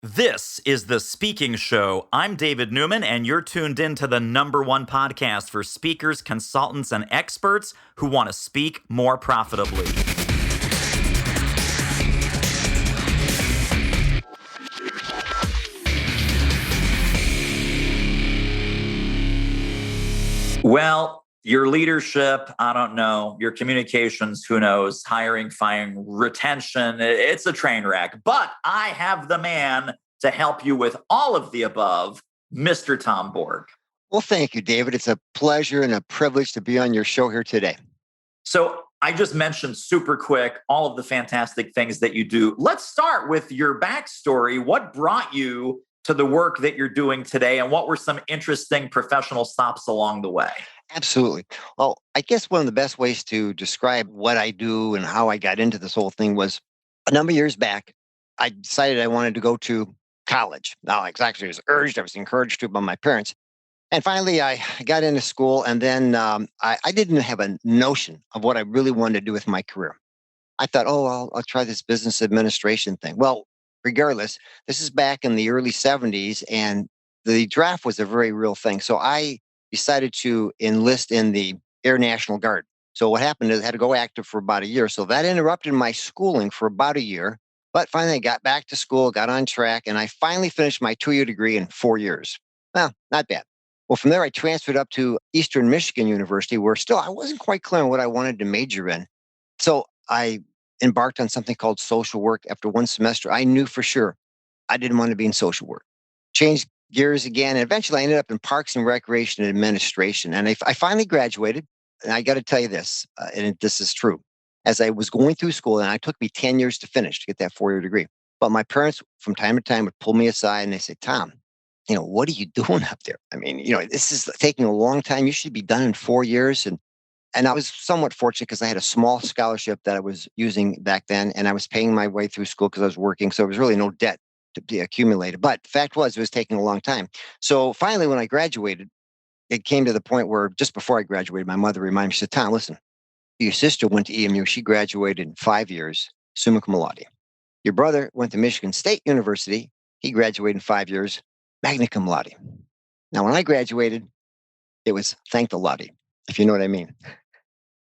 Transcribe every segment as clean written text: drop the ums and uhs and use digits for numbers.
This is The Speaking Show. I'm David Newman, and you're tuned in to the #1 podcast for speakers, consultants, and experts who want to speak more profitably. Well, your leadership, I don't know. Your communications, who knows? Hiring, firing, retention, it's a train wreck. But I have the man to help you with all of the above, Mr. Tom Borg. Well, thank you, David. It's a pleasure and a privilege to be on your show here today. So I just mentioned super quick all of the fantastic things that you do. Let's start with your backstory. What brought you to the work that you're doing today, and what were some interesting professional stops along the way? Absolutely. Well, I guess one of the best ways to describe what I do and how I got into this whole thing was a number of years back. I decided I wanted to go to college. Now, exactly, I was encouraged to by my parents. And finally, I got into school, and then I didn't have a notion of what I really wanted to do with my career. I thought, oh, I'll try this business administration thing. Well, regardless, this is back in the early 70s, and the draft was a very real thing. So I decided to enlist in the Air National Guard. So what happened is I had to go active for about a year. So that interrupted my schooling for about a year. But finally, I got back to school, got on track, and I finally finished my 2-year degree in 4 years. Well, not bad. Well, from there, I transferred up to Eastern Michigan University, where still I wasn't quite clear on what I wanted to major in. So I embarked on something called social work. After one semester, I knew for sure I didn't want to be in social work. Changed gears again, and eventually I ended up in Parks and Recreation Administration. And I finally graduated. And I got to tell you this, and this is true. As I was going through school, and it took me 10 years to finish to get that 4-year degree. But my parents, from time to time, would pull me aside and they say, Tom, what are you doing up there? I mean, this is taking a long time. You should be done in 4 years. And I was somewhat fortunate because I had a small scholarship that I was using back then, and I was paying my way through school because I was working. So there was really no debt to be accumulated. But the fact was, it was taking a long time. So finally, when I graduated, it came to the point where just before I graduated, my mother reminded me, she said, Tom, listen, your sister went to EMU. She graduated in 5 years, summa cum laude. Your brother went to Michigan State University. He graduated in 5 years, magna cum laude. Now, when I graduated, it was thank the laude, if you know what I mean.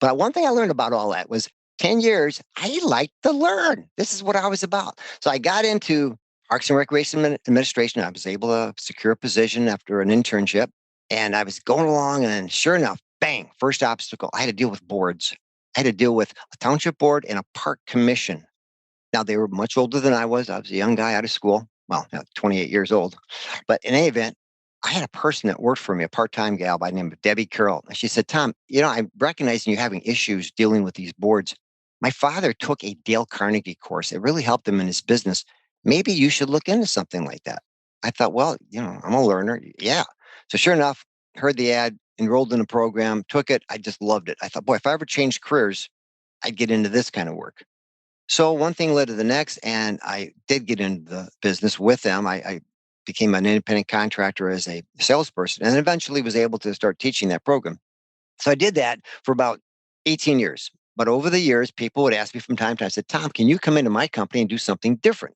But one thing I learned about all that was 10 years, I like to learn. This is what I was about. So I got into Parks and Recreation Administration. I was able to secure a position after an internship. And I was going along, and then sure enough, bang, first obstacle. I had to deal with boards. I had to deal with a township board and a park commission. Now, they were much older than I was. I was a young guy out of school. Well, 28 years old. But in any event, I had a person that worked for me, a part-time gal by the name of Debbie Carroll. And she said, Tom, I'm recognizing you having issues dealing with these boards. My father took a Dale Carnegie course. It really helped him in his business. Maybe you should look into something like that. I thought, well, I'm a learner. Yeah. So sure enough, heard the ad, enrolled in the program, took it. I just loved it. I thought, boy, if I ever changed careers, I'd get into this kind of work. So one thing led to the next, and I did get into the business with them. I became an independent contractor as a salesperson, and eventually was able to start teaching that program. So I did that for about 18 years. But over the years, people would ask me from time to time, I said, Tom, can you come into my company and do something different?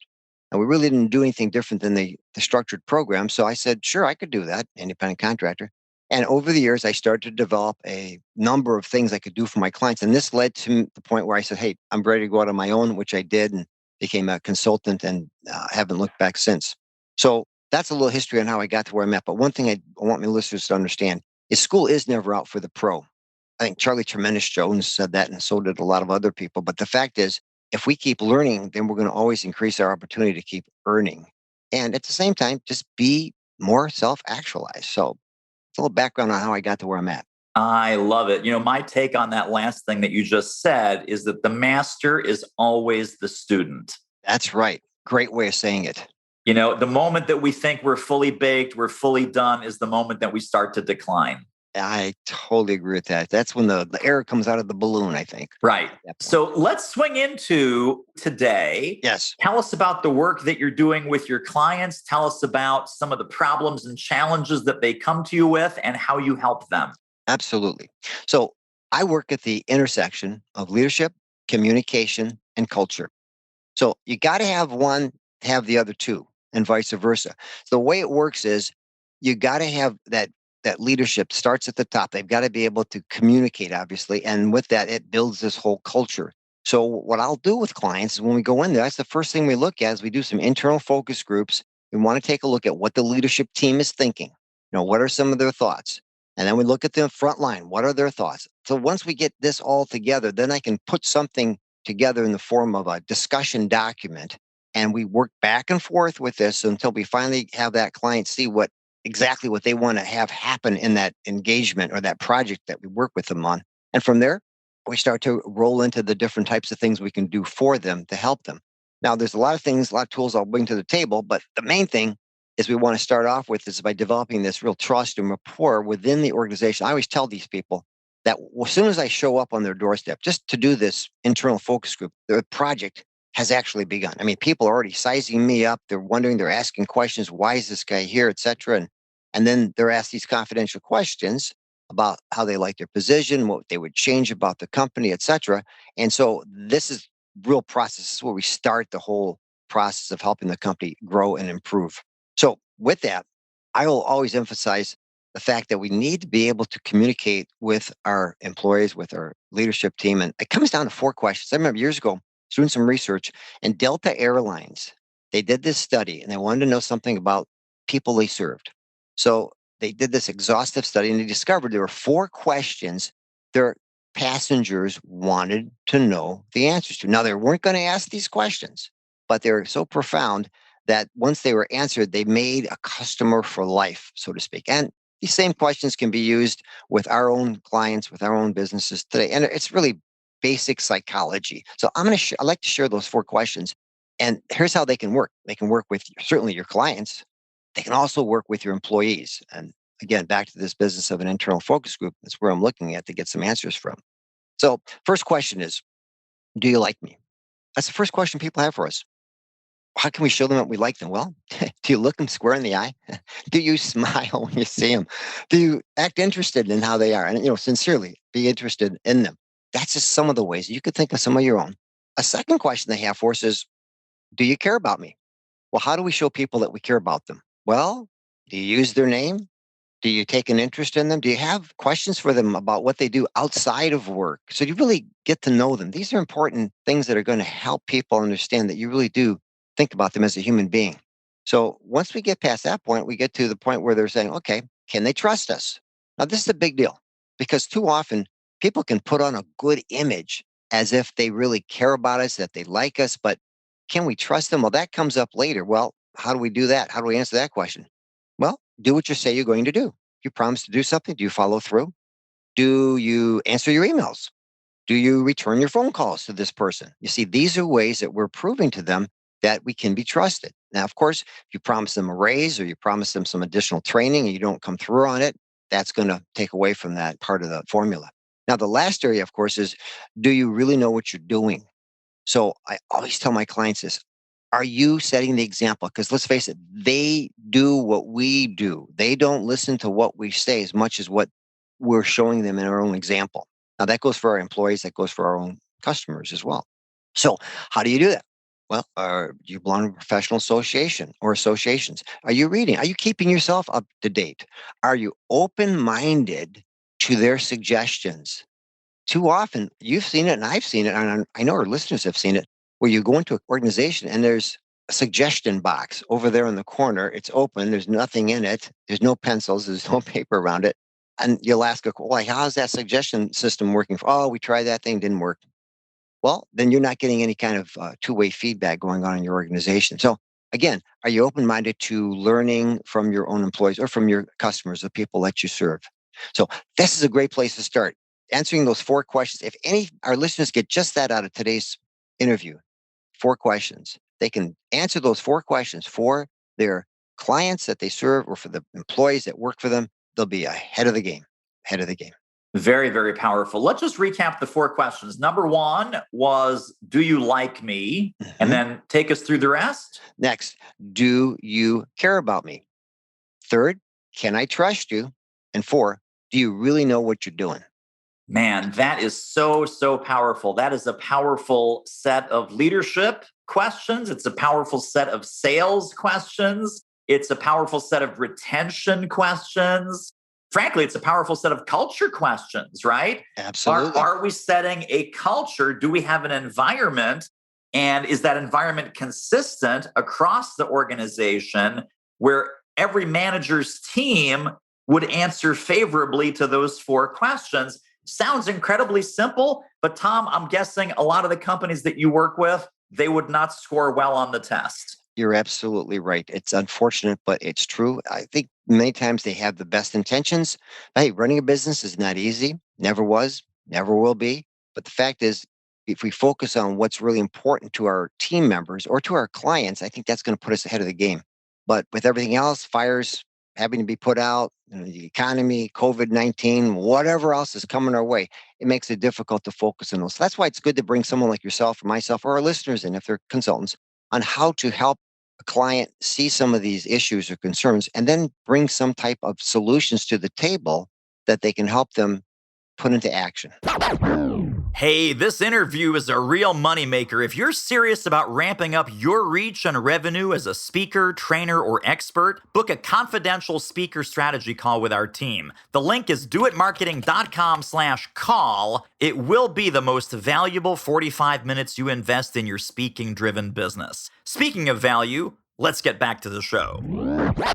And we really didn't do anything different than the structured program. So I said, sure, I could do that, independent contractor. And over the years, I started to develop a number of things I could do for my clients. And this led to the point where I said, hey, I'm ready to go out on my own, which I did, and became a consultant, and haven't looked back since. So that's a little history on how I got to where I'm at. But one thing I want my listeners to understand is school is never out for the pro. I think Charlie Tremendous Jones said that, and so did a lot of other people. But the fact is, if we keep learning, then we're going to always increase our opportunity to keep earning. And at the same time, just be more self-actualized. So it's a little background on how I got to where I'm at. I love it. My take on that last thing that you just said is that the master is always the student. That's right. Great way of saying it. The moment that we think we're fully baked, we're fully done, is the moment that we start to decline. I totally agree with that. That's when the air comes out of the balloon, I think. Right. So let's swing into today. Yes. Tell us about the work that you're doing with your clients. Tell us about some of the problems and challenges that they come to you with and how you help them. Absolutely. So I work at the intersection of leadership, communication, and culture. So you got to have one, have the other two. and vice versa. So the way it works is you got to have that leadership starts at the top. They've got to be able to communicate, obviously. And with that, it builds this whole culture. So what I'll do with clients is when we go in there, that's the first thing we look at is we do some internal focus groups. We want to take a look at what the leadership team is thinking. What are some of their thoughts? And then we look at the front line. What are their thoughts? So once we get this all together, then I can put something together in the form of a discussion document. And we work back and forth with this until we finally have that client see exactly what they want to have happen in that engagement or that project that we work with them on. And from there, we start to roll into the different types of things we can do for them to help them. Now, there's a lot of things, a lot of tools I'll bring to the table, but the main thing is we want to start off with is by developing this real trust and rapport within the organization. I always tell these people that as soon as I show up on their doorstep, just to do this internal focus group, the project has actually begun. I mean, people are already sizing me up. They're wondering, they're asking questions. Why is this guy here, et cetera? And then they're asked these confidential questions about how they like their position, what they would change about the company, et cetera. And so this is real process. This is where we start the whole process of helping the company grow and improve. So with that, I will always emphasize the fact that we need to be able to communicate with our employees, with our leadership team. And it comes down to 4 questions. I remember years ago doing some research, and Delta Airlines, they did this study and they wanted to know something about people they served. So they did this exhaustive study and they discovered there were 4 questions their passengers wanted to know the answers to. Now, they weren't going to ask these questions, but they were so profound that once they were answered, they made a customer for life, so to speak. And these same questions can be used with our own clients, with our own businesses today. And it's really basic psychology. So I like to share those 4 questions. And here's how they can work. They can work with certainly your clients. They can also work with your employees. And again, back to this business of an internal focus group, that's where I'm looking at to get some answers from. So first question is, do you like me? That's the first question people have for us. How can we show them that we like them? Well, do you look them square in the eye? Do you smile when you see them? Do you act interested in how they are? And, sincerely be interested in them. That's just some of the ways. You could think of some of your own. A second question they have for us is, do you care about me? Well, how do we show people that we care about them? Well, do you use their name? Do you take an interest in them? Do you have questions for them about what they do outside of work? So you really get to know them. These are important things that are going to help people understand that you really do think about them as a human being. So once we get past that point, we get to the point where they're saying, okay, can they trust us? Now, this is a big deal because too often people can put on a good image as if they really care about us, that they like us, but can we trust them? Well, that comes up later. Well, how do we do that? How do we answer that question? Well, do what you say you're going to do. If you promise to do something, do you follow through? Do you answer your emails? Do you return your phone calls to this person? You see, these are ways that we're proving to them that we can be trusted. Now, of course, if you promise them a raise or you promise them some additional training and you don't come through on it, that's going to take away from that part of the formula. Now, the last area, of course, is do you really know what you're doing? So I always tell my clients this. Are you setting the example? Because let's face it, they do what we do. They don't listen to what we say as much as what we're showing them in our own example. Now, that goes for our employees, that goes for our own customers as well. So, how do you do that? Well, do you belong to a professional association or associations? Are you reading? Are you keeping yourself up to date? Are you open minded to their suggestions? Too often, you've seen it and I've seen it, and I know our listeners have seen it, where you go into an organization and there's a suggestion box over there in the corner. It's open. There's nothing in it. There's no pencils. There's no paper around it. And you'll ask, well, how's that suggestion system working? Oh, we tried that thing, didn't work. Well, then you're not getting any kind of two-way feedback going on in your organization. So again, are you open-minded to learning from your own employees or from your customers, the people that you serve? So this is a great place to start. Answering those 4 questions. If our listeners get just that out of today's interview, 4 questions, they can answer those 4 questions for their clients that they serve or for the employees that work for them. They'll be ahead of the game, ahead of the game. Very, very powerful. Let's just recap the 4 questions. Number 1 was, do you like me? And then take us through the rest. Next, do you care about me? Third, can I trust you? And 4, do you really know what you're doing? Man, that is so, so powerful. That is a powerful set of leadership questions. It's a powerful set of sales questions. It's a powerful set of retention questions. Frankly, it's a powerful set of culture questions, right? Absolutely. Are we setting a culture? Do we have an environment? And is that environment consistent across the organization where every manager's team would answer favorably to those four questions? Sounds incredibly simple, but Tom, I'm guessing a lot of the companies that you work with, they would not score well on the test. You're absolutely right. It's unfortunate, but it's true. I think many times they have the best intentions. Hey, running a business is not easy. Never was, never will be. But the fact is, if we focus on what's really important to our team members or to our clients, I think that's going to put us ahead of the game. But with everything else, fires having to be put out, the economy, COVID-19, whatever else is coming our way, it makes it difficult to focus on those. So that's why it's good to bring someone like yourself or myself or our listeners in, if they're consultants, on how to help a client see some of these issues or concerns and then bring some type of solutions to the table that they can help them put into action. Hey, this interview is a real moneymaker. If you're serious about ramping up your reach and revenue as a speaker, trainer, or expert, book a confidential speaker strategy call with our team. The link is doitmarketing.com/call. It will be the most valuable 45 minutes you invest in your speaking-driven business. Speaking of value, let's get back to the show.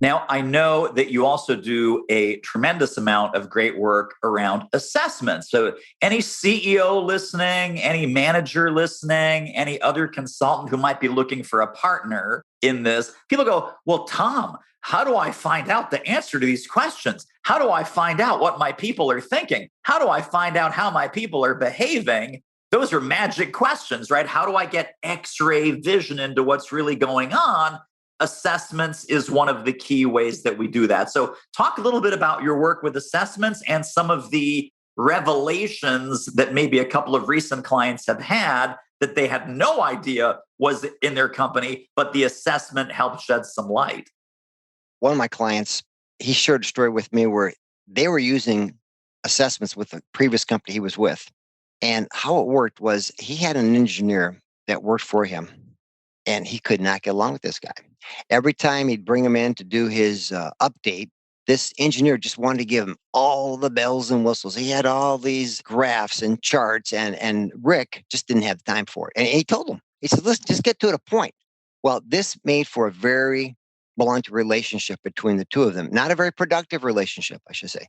Now, I know that you also do a tremendous amount of great work around assessments. So, any CEO listening, any manager listening, any other consultant who might be looking for a partner in this, people go, well, Tom, how do I find out the answer to these questions? How do I find out what my people are thinking? How do I find out how my people are behaving? Those are magic questions, right? How do I get X-ray vision into what's really going on? Assessments is one of the key ways that we do that. So talk a little bit about your work with assessments and some of the revelations that maybe a couple of recent clients have had that they had no idea was in their company, but the assessment helped shed some light. One of my clients, he shared a story with me where they were using assessments with the previous company he was with. And how it worked was he had an engineer that worked for him, and he could not get along with this guy. Every time he'd bring him in to do his update, this engineer just wanted to give him all the bells and whistles. He had all these graphs and charts, and Rick just didn't have time for it. And he told him, he said, let's just get to the point. Well, this made for a very blunt relationship between the two of them. Not a very productive relationship, I should say.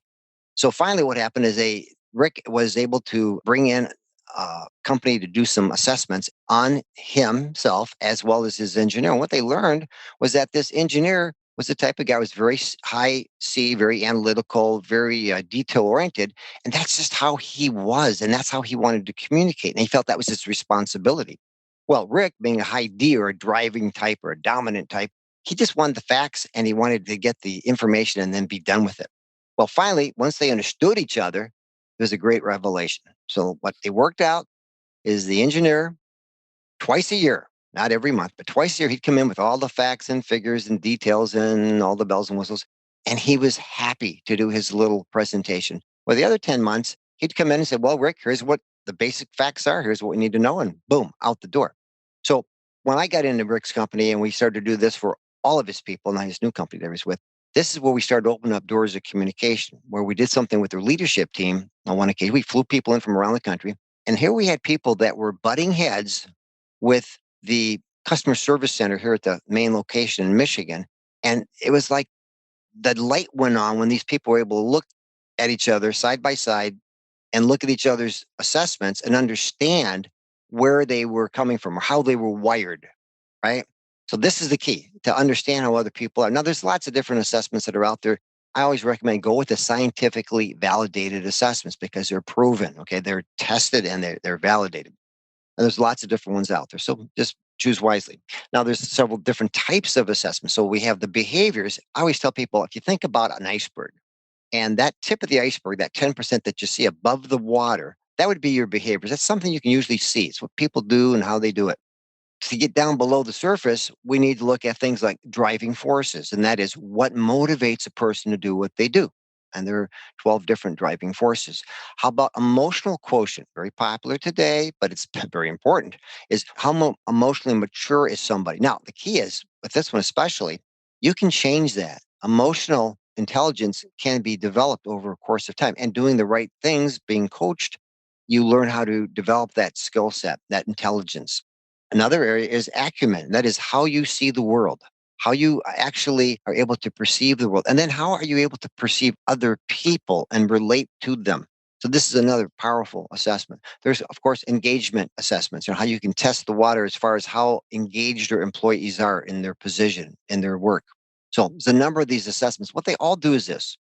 So finally, what happened is Rick was able to bring in a company to do some assessments on himself as well as his engineer. And what they learned was that this engineer was the type of guy who was very high C, very analytical, very detail oriented. And that's just how he was. And that's how he wanted to communicate. And he felt that was his responsibility. Well, Rick, being a high D or a driving type or a dominant type, he just wanted the facts and he wanted to get the information and then be done with it. Well, finally, once they understood each other, it was a great revelation. So what they worked out is the engineer, twice a year, not every month, but twice a year, he'd come in with all the facts and figures and details and all the bells and whistles. And he was happy to do his little presentation. Well, the other 10 months, he'd come in and say, well, Rick, here's what the basic facts are. Here's what we need to know. And boom, out the door. So when I got into Rick's company and we started to do this for all of his people, not his new company that he was with, this is where we started opening up doors of communication, where we did something with their leadership team. On one occasion, we flew people in from around the country. And here we had people that were butting heads with the customer service center here at the main location in Michigan. And it was like the light went on when these people were able to look at each other side by side and look at each other's assessments and understand where they were coming from or how they were wired, right? So this is the key, to understand how other people are. Now, there's lots of different assessments that are out there. I always recommend go with the scientifically validated assessments because they're proven, okay? They're tested and they're validated. And there's lots of different ones out there. So just choose wisely. Now, there's several different types of assessments. So we have the behaviors. I always tell people, if you think about an iceberg and that tip of the iceberg, that 10% that you see above the water, that would be your behaviors. That's something you can usually see. It's what people do and how they do it. To get down below the surface, we need to look at things like driving forces. And that is what motivates a person to do what they do. And there are 12 different driving forces. How about emotional quotient? Very popular today, but it's very important, is how emotionally mature is somebody? Now, the key is, with this one especially, you can change that. Emotional intelligence can be developed over a course of time. And doing the right things, being coached, you learn how to develop that skill set, that intelligence. Another area is acumen. That is how you see the world, how you actually are able to perceive the world. And then how are you able to perceive other people and relate to them? So this is another powerful assessment. There's, of course, engagement assessments, how you can test the water as far as how engaged your employees are in their position, in their work. So there's a number of these assessments. What they all do is this,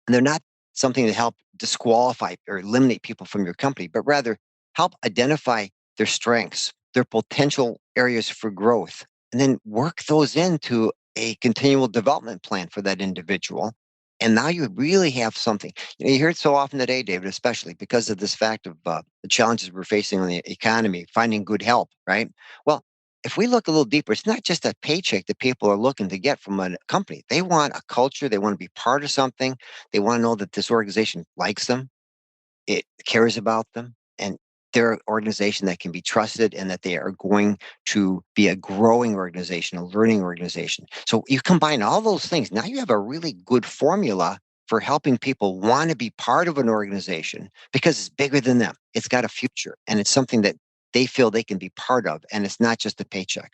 and they're not something to help disqualify or eliminate people from your company, but rather help identify their strengths, their potential areas for growth, and then work those into a continual development plan for that individual. And now you really have something. You hear it so often today, David, especially because of this fact of the challenges we're facing on the economy, finding good help, right? Well, if we look a little deeper, it's not just a paycheck that people are looking to get from a company. They want a culture. They want to be part of something. They want to know that this organization likes them, it cares about them, and they're an organization that can be trusted and that they are going to be a growing organization, a learning organization. So you combine all those things. Now you have a really good formula for helping people want to be part of an organization because it's bigger than them. It's got a future and it's something that they feel they can be part of. And it's not just a paycheck.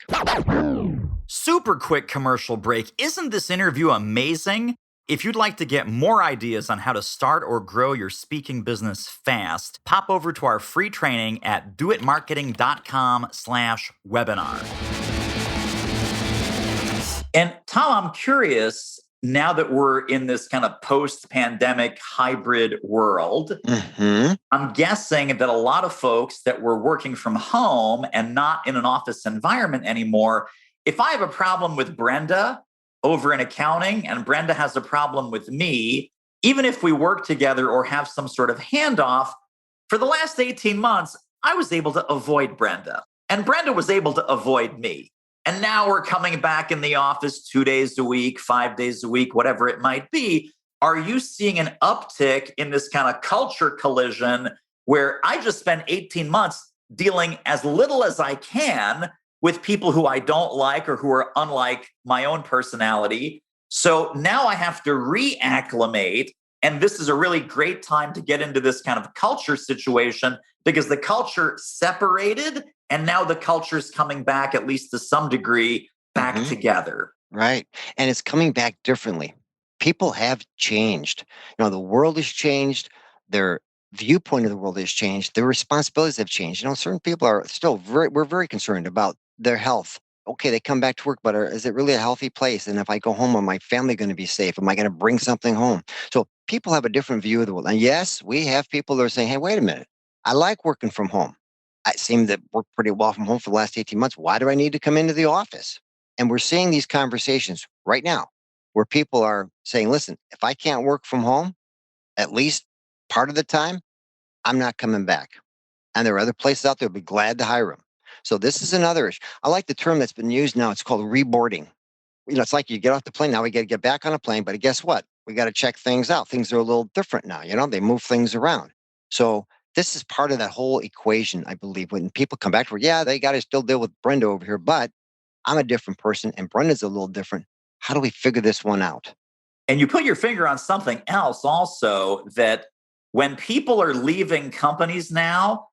Super quick commercial break. Isn't this interview amazing? If you'd like to get more ideas on how to start or grow your speaking business fast, pop over to our free training at doitmarketing.com/webinar. And Tom, I'm curious, now that we're in this kind of post-pandemic hybrid world, I'm guessing that a lot of folks that were working from home and not in an office environment anymore, if I have a problem with Brenda over in accounting and Brenda has a problem with me, even if we work together or have some sort of handoff, for the last 18 months, I was able to avoid Brenda and Brenda was able to avoid me. And now we're coming back in the office 2 days a week, 5 days a week, whatever it might be. Are you seeing an uptick in this kind of culture collision where I just spent 18 months dealing as little as I can with people who I don't like or who are unlike my own personality? So now I have to reacclimate. And this is a really great time to get into this kind of culture situation because the culture separated and now the culture is coming back, at least to some degree, back together. Right. And it's coming back differently. People have changed. The world has changed. Their viewpoint of the world has changed. Their responsibilities have changed. Certain people are still we're very concerned about their health. Okay, they come back to work, but is it really a healthy place? And if I go home, are my family going to be safe? Am I going to bring something home? So people have a different view of the world. And yes, we have people that are saying, hey, wait a minute. I like working from home. I seem to work pretty well from home for the last 18 months. Why do I need to come into the office? And we're seeing these conversations right now where people are saying, listen, if I can't work from home, at least part of the time, I'm not coming back. And there are other places out there who'd be glad to hire them. So this is another issue. I like the term that's been used now. It's called reboarding. It's like you get off the plane. Now we got to get back on a plane. But guess what? We got to check things out. Things are a little different now. They move things around. So this is part of that whole equation, I believe. When people come back to work, yeah, they got to still deal with Brenda over here, but I'm a different person and Brenda's a little different. How do we figure this one out? And you put your finger on something else also, that when people are leaving companies now,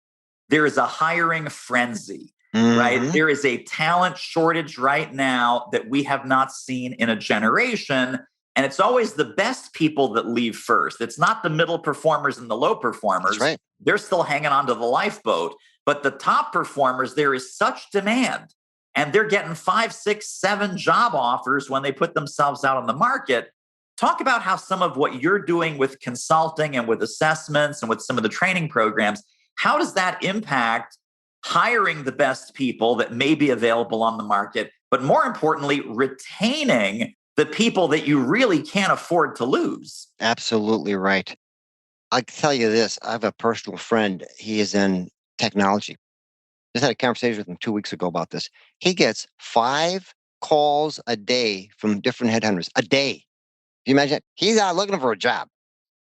there is a hiring frenzy, right? There is a talent shortage right now that we have not seen in a generation. And it's always the best people that leave first. It's not the middle performers and the low performers. That's right. They're still hanging on to the lifeboat. But the top performers, there is such demand. And they're getting 5, 6, 7 job offers when they put themselves out on the market. Talk about how some of what you're doing with consulting and with assessments and with some of the training programs, how does that impact hiring the best people that may be available on the market, but more importantly, retaining the people that you really can't afford to lose? Absolutely right. I can tell you this. I have a personal friend. He is in technology. Just had a conversation with him 2 weeks ago about this. He gets 5 calls a day from different headhunters. A day. Can you imagine? He's out looking for a job.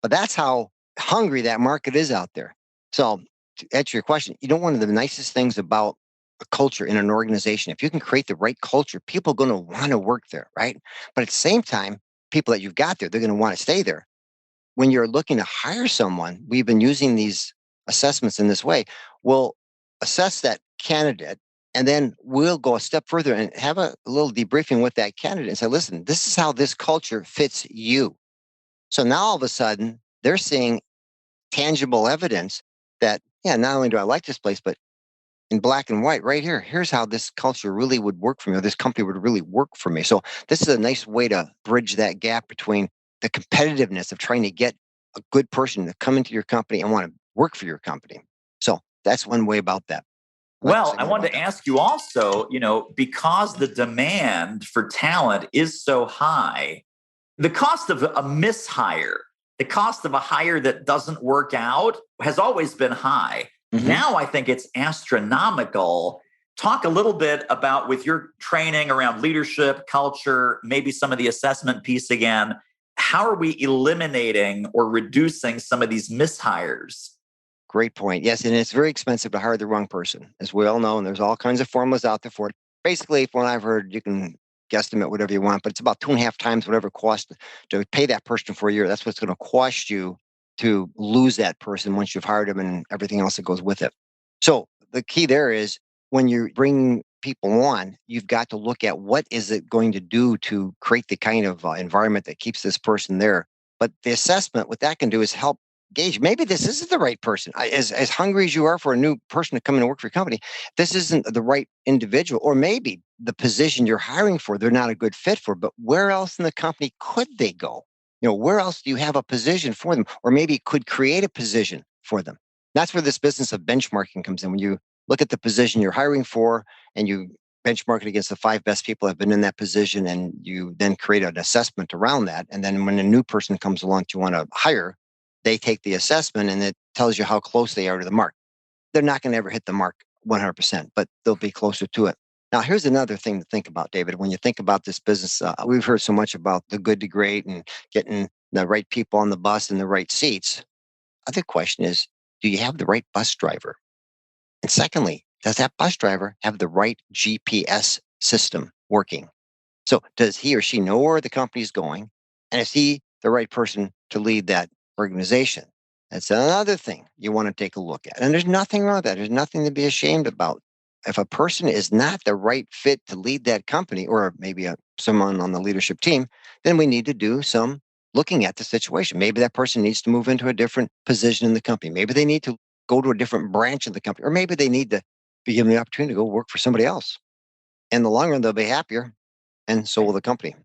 But that's how hungry that market is out there. So to answer your question, one of the nicest things about a culture in an organization, if you can create the right culture, people are going to want to work there, right? But at the same time, people that you've got there, they're going to want to stay there. When you're looking to hire someone, we've been using these assessments in this way. We'll assess that candidate, and then we'll go a step further and have a little debriefing with that candidate and say, listen, this is how this culture fits you. So now all of a sudden, they're seeing tangible evidence that, yeah, not only do I like this place, but in black and white right here, here's how this culture really would work for me, or this company would really work for me. So this is a nice way to bridge that gap between the competitiveness of trying to get a good person to come into your company and want to work for your company. So that's one way about that. I'd like to Well, say I more wanted about to that. ask you also, because the demand for talent is so high, the cost of a mishire, the cost of a hire that doesn't work out has always been high. Mhm. Now I think it's astronomical. Talk a little bit about, with your training around leadership, culture, maybe some of the assessment piece again, how are we eliminating or reducing some of these mishires? Great point. Yes, and it's very expensive to hire the wrong person, as we all know, and there's all kinds of formulas out there for it. Basically, from what I've heard, you can guesstimate whatever you want, but it's about 2.5 times whatever it costs to pay that person for a year. That's what's going to cost you to lose that person once you've hired them and everything else that goes with it. So the key there is when you bring people on, you've got to look at what is it going to do to create the kind of environment that keeps this person there. But the assessment, what that can do is help gauge maybe this isn't the right person. As hungry as you are for a new person to come in and work for your company, this isn't the right individual, or maybe the position you're hiring for, they're not a good fit for. But where else in the company could they go? Where else do you have a position for them, or maybe could create a position for them? That's where this business of benchmarking comes in. When you look at the position you're hiring for and you benchmark it against the 5 best people that have been in that position, and you then create an assessment around that. And then when a new person comes along that you want to hire, they take the assessment and it tells you how close they are to the mark. They're not going to ever hit the mark 100%, but they'll be closer to it. Now, here's another thing to think about, David. When you think about this business, we've heard so much about the good to great and getting the right people on the bus in the right seats. Other question is, do you have the right bus driver? And secondly, does that bus driver have the right GPS system working? So does he or she know where the company is going? And is he the right person to lead that organization? That's another thing you want to take a look at. And there's nothing wrong with that. There's nothing to be ashamed about. If a person is not the right fit to lead that company, or maybe someone on the leadership team, then we need to do some looking at the situation. Maybe that person needs to move into a different position in the company. Maybe they need to go to a different branch of the company, or maybe they need to be given the opportunity to go work for somebody else. In the long run, they'll be happier, and so will the company.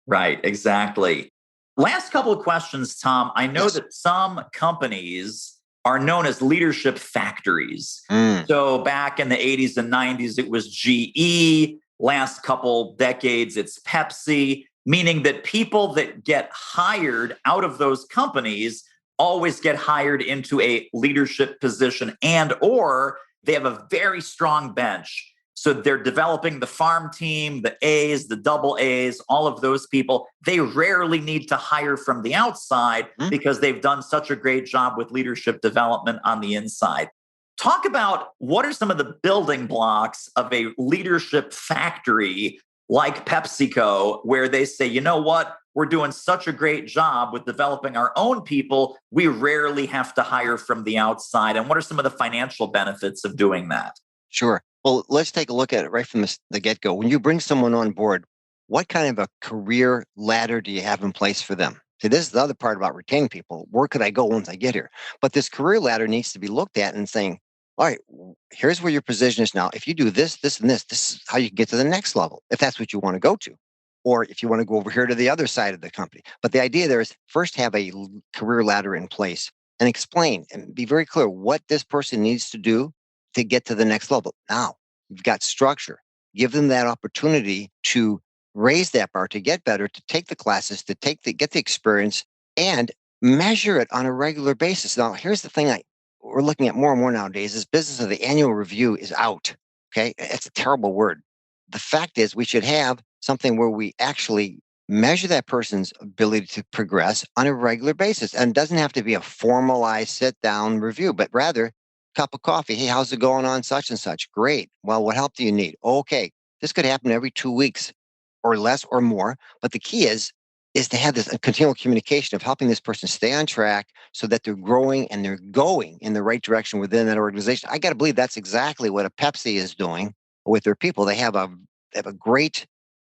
Right, exactly. Last couple of questions, Tom. I know Yes. that some companies are known as leadership factories. Mm. So back in the 80s and 90s, it was GE. Last couple decades, it's Pepsi, meaning that people that get hired out of those companies always get hired into a leadership position, and or they have a very strong bench. So they're developing the farm team, the A's, the double A's, all of those people. They rarely need to hire from the outside Mm. because they've done such a great job with leadership development on the inside. Talk about what are some of the building blocks of a leadership factory like PepsiCo, where they say, you know what, we're doing such a great job with developing our own people. We rarely have to hire from the outside. And what are some of the financial benefits of doing that? Sure. Well, let's take a look at it right from the get go. When you bring someone on board, what kind of a career ladder do you have in place for them? See, this is the other part about retaining people. Where could I go once I get here? But this career ladder needs to be looked at and saying, all right, here's where your position is now. If you do this, this, and this is how you can get to the next level, if that's what you want to go to. Or if you want to go over here to the other side of the company. But the idea there is first have a career ladder in place and explain and be very clear what this person needs to do to get to the next level. Now, you've got structure. Give them that opportunity to raise that bar, to get better, to take the classes, to get the experience, and measure it on a regular basis. Now, here's the thing we're looking at more and more nowadays: is business of the annual review is out. Okay, it's a terrible word. The fact is, we should have something where we actually measure that person's ability to progress on a regular basis. And it doesn't have to be a formalized sit down review, but rather cup of coffee. Hey, how's it going on such and such? Great. Well, what help do you need? Okay. This could happen every 2 weeks or less or more. But the key is to have this continual communication of helping this person stay on track so that they're growing and they're going in the right direction within that organization. I got to believe that's exactly what a Pepsi is doing with their people. They have a great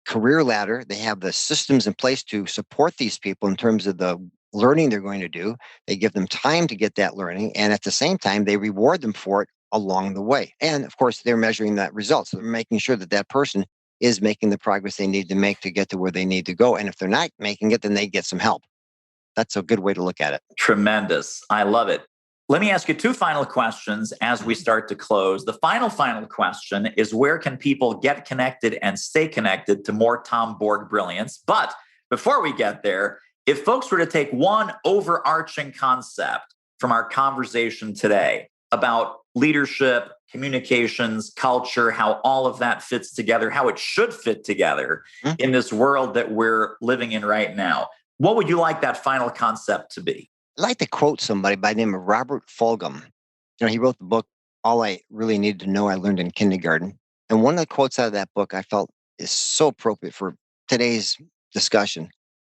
career ladder. They have the systems in place to support these people in terms of the learning they're going to do. They give them time to get that learning. And at the same time, they reward them for it along the way. And of course, they're measuring that result. So they're making sure that that person is making the progress they need to make to get to where they need to go. And if they're not making it, then they get some help. That's a good way to look at it. Tremendous. I love it. Let me ask you two final questions as we start to close. The final question is, where can people get connected and stay connected to more Tom Borg brilliance? But before we get there, if folks were to take one overarching concept from our conversation today about leadership, communications, culture, how all of that fits together, how it should fit together in this world that we're living in right now, what would you like that final concept to be? I'd like to quote somebody by the name of Robert Fulghum. He wrote the book, All I Really Needed to Know I Learned in Kindergarten. And one of the quotes out of that book I felt is so appropriate for today's discussion.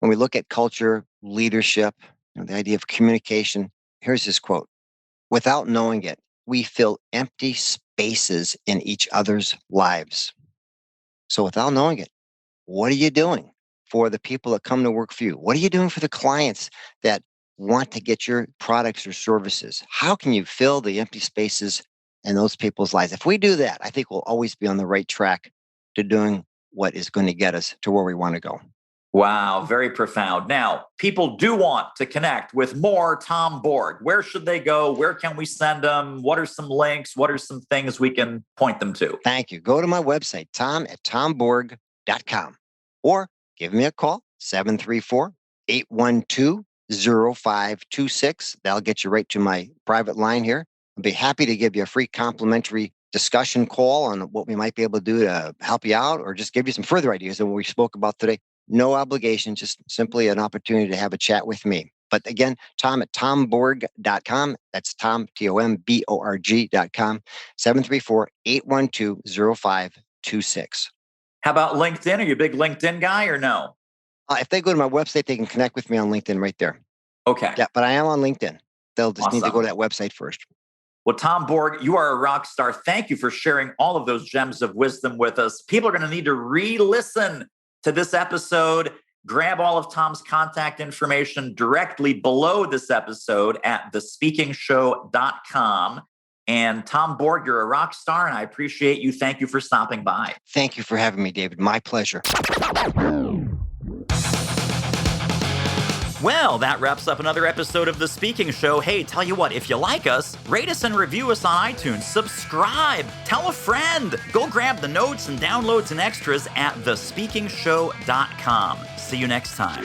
When we look at culture, leadership, the idea of communication, here's his quote: "Without knowing it, we fill empty spaces in each other's lives." So without knowing it, what are you doing for the people that come to work for you? What are you doing for the clients that want to get your products or services? How can you fill the empty spaces in those people's lives? If we do that, I think we'll always be on the right track to doing what is going to get us to where we want to go. Wow, very profound. Now, people do want to connect with more Tom Borg. Where should they go? Where can we send them? What are some links? What are some things we can point them to? Thank you. Go to my website, tom@tomborg.com, or give me a call, 734-812-0526. That'll get you right to my private line here. I'll be happy to give you a free complimentary discussion call on what we might be able to do to help you out, or just give you some further ideas than what we spoke about today. No obligation, just simply an opportunity to have a chat with me. But again, tom@tomborg.com. That's Tom, TOMBORG.com, 734-812-0526. How about LinkedIn? Are you a big LinkedIn guy or no? If they go to my website, they can connect with me on LinkedIn right there. Okay. Yeah, but I am on LinkedIn. They'll just need to go to that website first. Well, Tom Borg, you are a rock star. Thank you for sharing all of those gems of wisdom with us. People are going to need to re-listen to this episode. Grab all of Tom's contact information directly below this episode at thespeakingshow.com. And Tom Borg, you're a rock star, and I appreciate you. Thank you for stopping by. Thank you for having me, David. My pleasure. Well, that wraps up another episode of The Speaking Show. Hey, tell you what, if you like us, rate us and review us on iTunes. Subscribe. Tell a friend. Go grab the notes and downloads and extras at thespeakingshow.com. See you next time.